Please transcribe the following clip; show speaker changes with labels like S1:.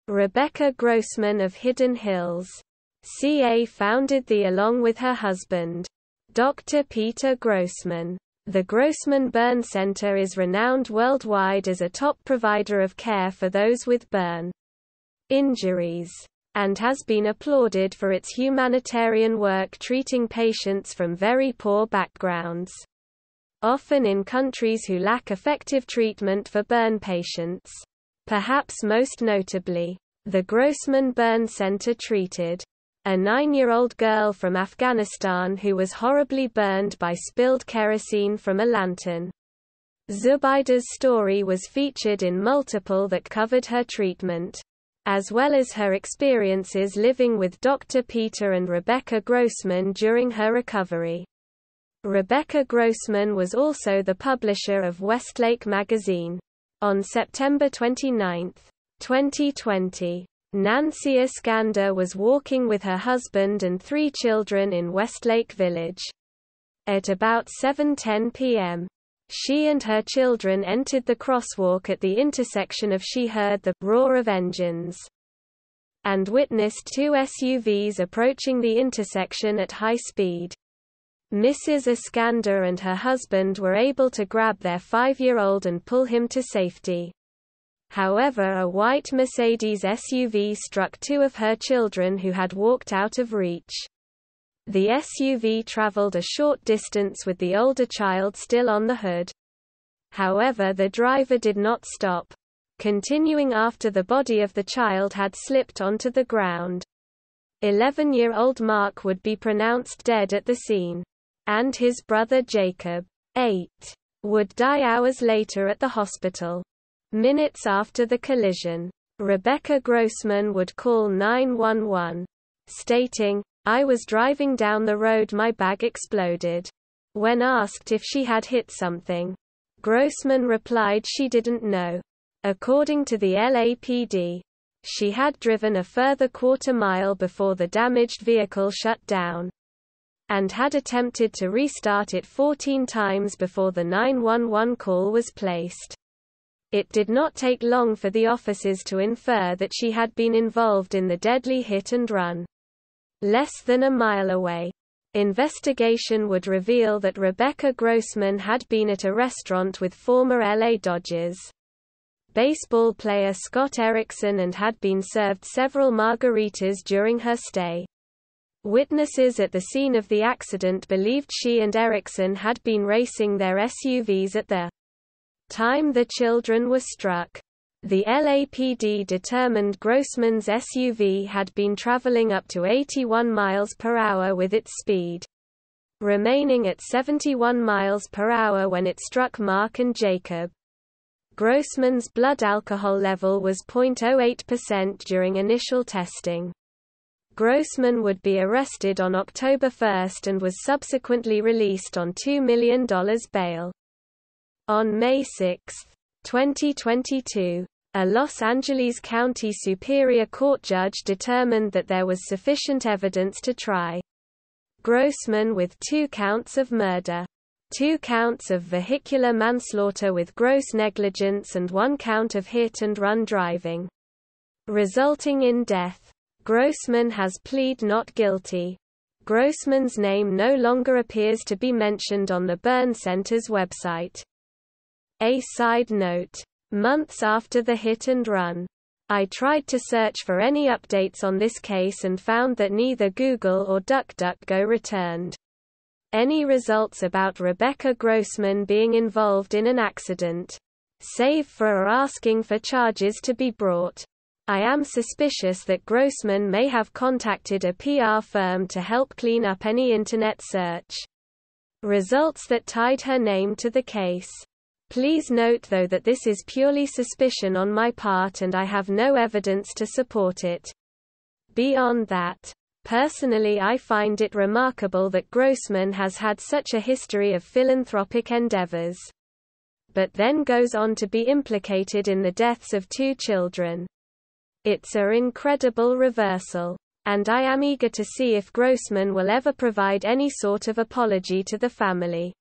S1: Rebecca Grossman of Hidden Hills, CA founded the along with her husband, Dr. Peter Grossman. The Grossman Burn Center is renowned worldwide as a top provider of care for those with burn injuries, and has been applauded for its humanitarian work treating patients from very poor backgrounds, often in countries who lack effective treatment for burn patients. Perhaps most notably, the Grossman Burn Center treated a 9-year-old girl from Afghanistan who was horribly burned by spilled kerosene from a lantern. Zubayda's story was featured in multiple that covered her treatment, as well as her experiences living with Dr. Peter and Rebecca Grossman during her recovery. Rebecca Grossman was also the publisher of Westlake magazine. On September 29, 2020, Nancy Iskander was walking with her husband and 3 children in Westlake Village. At about 7:10 p.m., she and her children entered the crosswalk at the intersection of She heard the roar of engines and witnessed 2 SUVs approaching the intersection at high speed. Mrs. Iskander and her husband were able to grab their 5-year-old and pull him to safety. However, a white Mercedes SUV struck 2 of her children who had walked out of reach. The SUV traveled a short distance with the older child still on the hood. However, the driver did not stop, continuing after the body of the child had slipped onto the ground. 11-year-old Mark would be pronounced dead at the scene, and his brother Jacob, 8, would die hours later at the hospital. Minutes after the collision, Rebecca Grossman would call 911, stating, "I was driving down the road, my bag exploded." When asked if she had hit something, Grossman replied she didn't know. According to the LAPD, she had driven a further quarter-mile before the damaged vehicle shut down, and had attempted to restart it 14 times before the 911 call was placed. It did not take long for the officers to infer that she had been involved in the deadly hit and run. Less than a mile away, investigation would reveal that Rebecca Grossman had been at a restaurant with former LA Dodgers baseball player Scott Erickson and had been served several margaritas during her stay. Witnesses at the scene of the accident believed she and Erickson had been racing their SUVs at the time the children were struck. The LAPD determined Grossman's SUV had been traveling up to 81 miles per hour with its speed remaining at 71 miles per hour when it struck Mark and Jacob. Grossman's blood alcohol level was 0.08% during initial testing. Grossman would be arrested on October 1 and was subsequently released on $2 million bail. On May 6, 2022, a Los Angeles County Superior Court judge determined that there was sufficient evidence to try Grossman with 2 counts of murder, 2 counts of vehicular manslaughter with gross negligence and 1 count of hit-and-run driving, resulting in death. Grossman has pleaded not guilty. Grossman's name no longer appears to be mentioned on the Burn Center's website. A side note. Months after the hit-and-run, I tried to search for any updates on this case and found that neither Google or DuckDuckGo returned any results about Rebecca Grossman being involved in an accident, save for asking for charges to be brought. I am suspicious that Grossman may have contacted a PR firm to help clean up any internet search results that tied her name to the case. Please note though that this is purely suspicion on my part and I have no evidence to support it. Beyond that, personally I find it remarkable that Grossman has had such a history of philanthropic endeavors, but then goes on to be implicated in the deaths of 2 children. It's an incredible reversal, and I am eager to see if Grossman will ever provide any sort of apology to the family.